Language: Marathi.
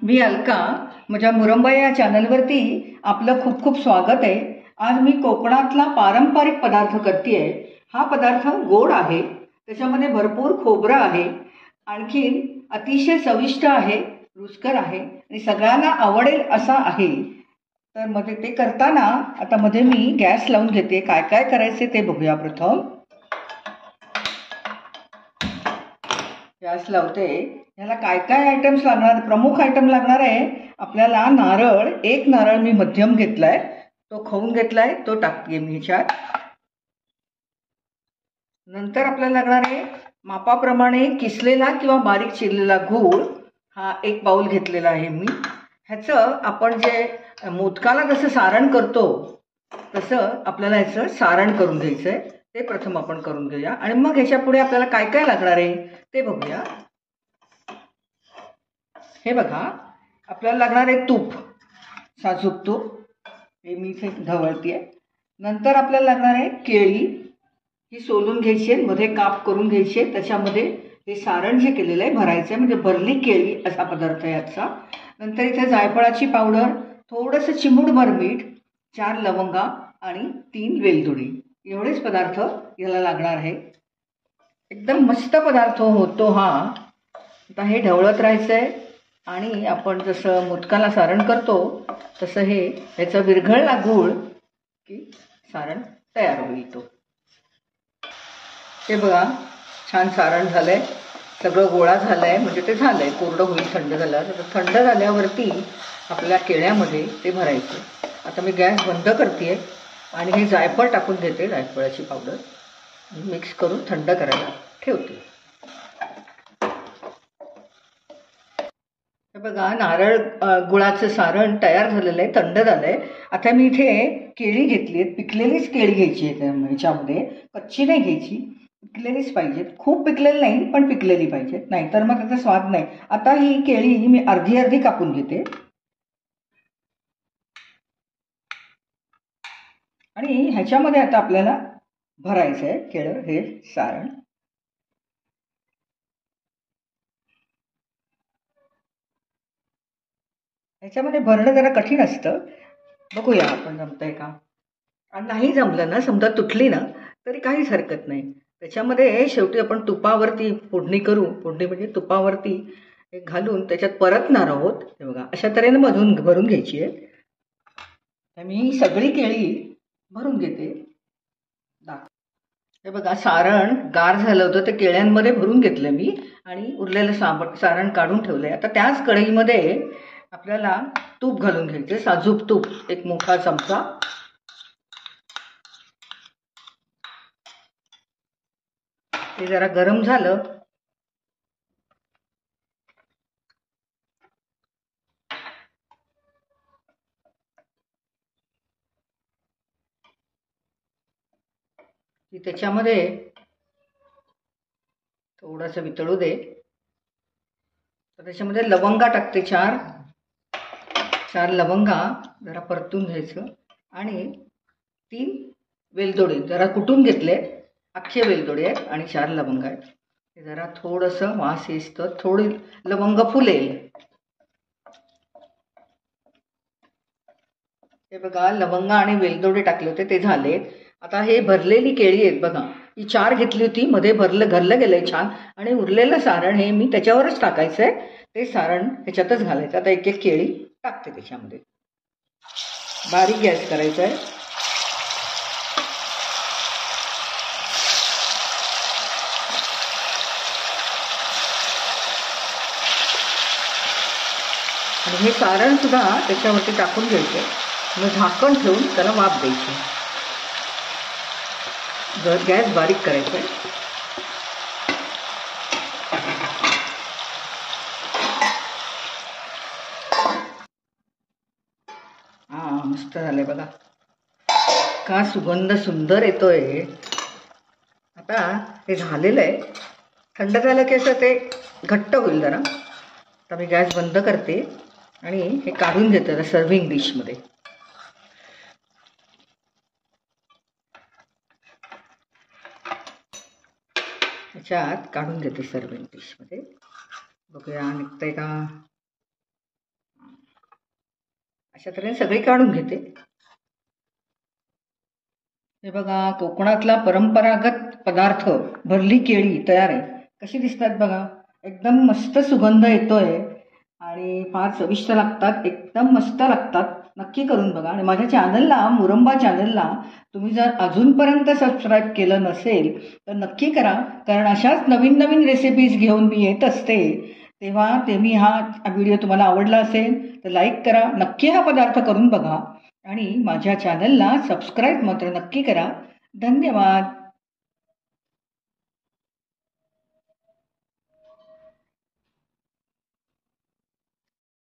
मी अलका. माझ्या मुरंबा या चॅनलवरती आपलं खूप खूप स्वागत आहे. आज मी कोकणातला पारंपरिक पदार्थ करते आहे. हा पदार्थ गोड आहे, त्याच्यामध्ये भरपूर खोबरं आहे, आणखीन अतिशय चविष्ट आहे, रुचकर आहे आणि सगळ्यांना आवडेल असा आहे. तर मध्ये ते करताना आता मध्ये मी गॅस लावून घेते. काय काय करायचे ते बघूया. प्रथम गॅस लावते. ह्याला काय काय आयटम्स लागणार, प्रमुख आयटम लागणार आहे आपल्याला. नारळ, एक नारळ मी मध्यम घेतलाय, तो खाऊन घेतलाय, तो टाकते मी ह्याच्यात. नंतर आपल्याला लागणार आहे मापाप्रमाणे किसलेला किंवा बारीक चिरलेला गूळ. हा एक बाउल घेतलेला आहे मी. ह्याचं आपण जे मोदकाला जसं सारण करतो तसं आपल्याला ह्याचं सारण करून घ्यायचं आहे. ते प्रथम आपण करून घेऊया आणि मग ह्याच्या पुढे आपल्याला काय काय लागणार आहे ते बघूया. हे बघा, आपल्याला लागणार आहे तूप, साजूक तूप, हे मी इथे ढवळते आहे. नंतर आपल्याला लागणार आहे केळी, ही सोलून घ्यायची आहे, मध्ये काप करून घ्यायची आहे. त्याच्यामध्ये हे सारण जे केलेलं आहे भरायचं आहे, म्हणजे भरली केळी असा पदार्थ आहे याचा. नंतर इथे जायफळाची पावडर, थोडंसं चिमूटभर मीठ, 4 लवंगा आणि 3 वेलदोडी, एवढेच पदार्थ याला लागणार आहे. एकदम मस्त पदार्थ होतो हा. आता हे ढवळत राहायचं आहे आणि आपण जसं मोदकाला सारण करतो तसं ह्याचा विरघळला गूळ की सारण तयार होईल. तो हे बघा, छान सारण झालंय, सगळं गोळा झालाय, म्हणजे ते झालंय, कोरडं होईल थंड झालं. तर थंड झाल्यावरती आपल्या केळ्यामध्ये ते भरायचं. आता मी गॅस बंद करते आणि हे जायफळ टाकून घेते, जायफळाची पावडर मिक्स करून थंड करायला ठेवते. हे बघा, नारळ गुळाचं सारण तयार झालेलं आहे, थंड झालं आहे. आता मी इथे केळी घेतली आहेत, पिकलेलीच केळी घ्यायची आहे ह्याच्यामध्ये, कच्ची नाही घ्यायची, पिकलेलीच पाहिजेत. खूप पिकलेली नाही, पण पिकलेली पाहिजेत, नाहीतर मग त्याचा स्वाद नाही. आता ही केळी मी अर्धी अर्धी कापून घेते आणि ह्याच्यामध्ये आता आपल्याला भरायचं आहे केळं, हे सारण. ह्याच्यामध्ये भरणं जरा कठीण असतं, बघूया आपण जमतंय का. आणि नाही जमलं ना, समजा तुटली ना, तरी काहीच हरकत नाही. त्याच्यामध्ये शेवटी आपण तुपावरती फोडणी करू. फोडणी म्हणजे तुपावरती घालून त्याच्यात परतणार आहोत. हे बघा, अशा तऱ्हेने भरून घ्यायची आहे. मी सगळी केळी भरून घेते. हे बघा, सारण गार झालं होतं, ते केळ्यांमध्ये भरून घेतलं मी आणि उरलेलं सारण काढून ठेवलंय. आता त्याच कढईमध्ये आपल्याला तूप घालून घ्यायचं, साजूक तूप, एक मोठा चमचा. ते जरा गरम झालं की त्याच्यामध्ये थोडंसं वितळू दे. तर त्याच्यामध्ये लवंगा टाकते, 4 लवंगा जरा परतून घ्यायचं आणि 3 वेलदोडे जरा कुटून घेतले, अख्खे वेलदोडे आहेत आणि 4 लवंग आहेत. हे जरा थोडंसं वास येतं, थोडी लवंग फुलेल. हे बघा, लवंगा आणि वेलदोडे टाकले होते, ते झाले. आता हे भरलेली केळी आहेत बघा, ही 4 घेतली होती, मध्ये घरलं गेलंय छान, आणि उरलेलं सारण हे मी त्याच्यावरच टाकायचं आहे. ते सारण ह्याच्यातच घालायचं. आता एक एक केळी टाकते त्याच्यामध्ये. बारीक गॅस करायचा आहे. आणि हे सारण सुद्धा त्याच्यावरती टाकून घ्यायचं, मग झाकण ठेवून त्याला वाफ द्यायची. गॅस बारीक करायचा आहे. मस्त झालंय बघा, का सुगंध सुंदर येतोय. आता हे झालेलं आहे, थंड झालं की असं ते घट्ट होईल जरा. आता मी गॅस बंद करते आणि हे काढून घेते सर्व्हिंग डिशमध्ये. ह्याच्यात काढून घेते सर्व्हिंग डिशमध्ये. बघूया निघतंय का. अशा तऱ्हेने सगळी काढून घेते. हे बघा, कोकणातला परंपरागत पदार्थ भरली केळी तयार आहे. कशी दिसतात बघा, एकदम मस्त सुगंध येतोय आणि फार चविष्ट लागतात, एकदम मस्त लागतात. नक्की करून बघा. आणि माझ्या चॅनलला, मुरंबा चॅनलला तुम्ही जर अजूनपर्यंत सबस्क्राईब केलं नसेल तर नक्की करा, कारण अशाच नवीन नवीन रेसिपीज घेऊन मी येत असते. तेव्हा तुम्ही हा व्हिडिओ तुम्हाला आवडला असेल तर लाईक करा, नक्की हा पदार्थ करून बघा आणि माझ्या चॅनलला सबस्क्राईब मात्र नक्की करा. धन्यवाद.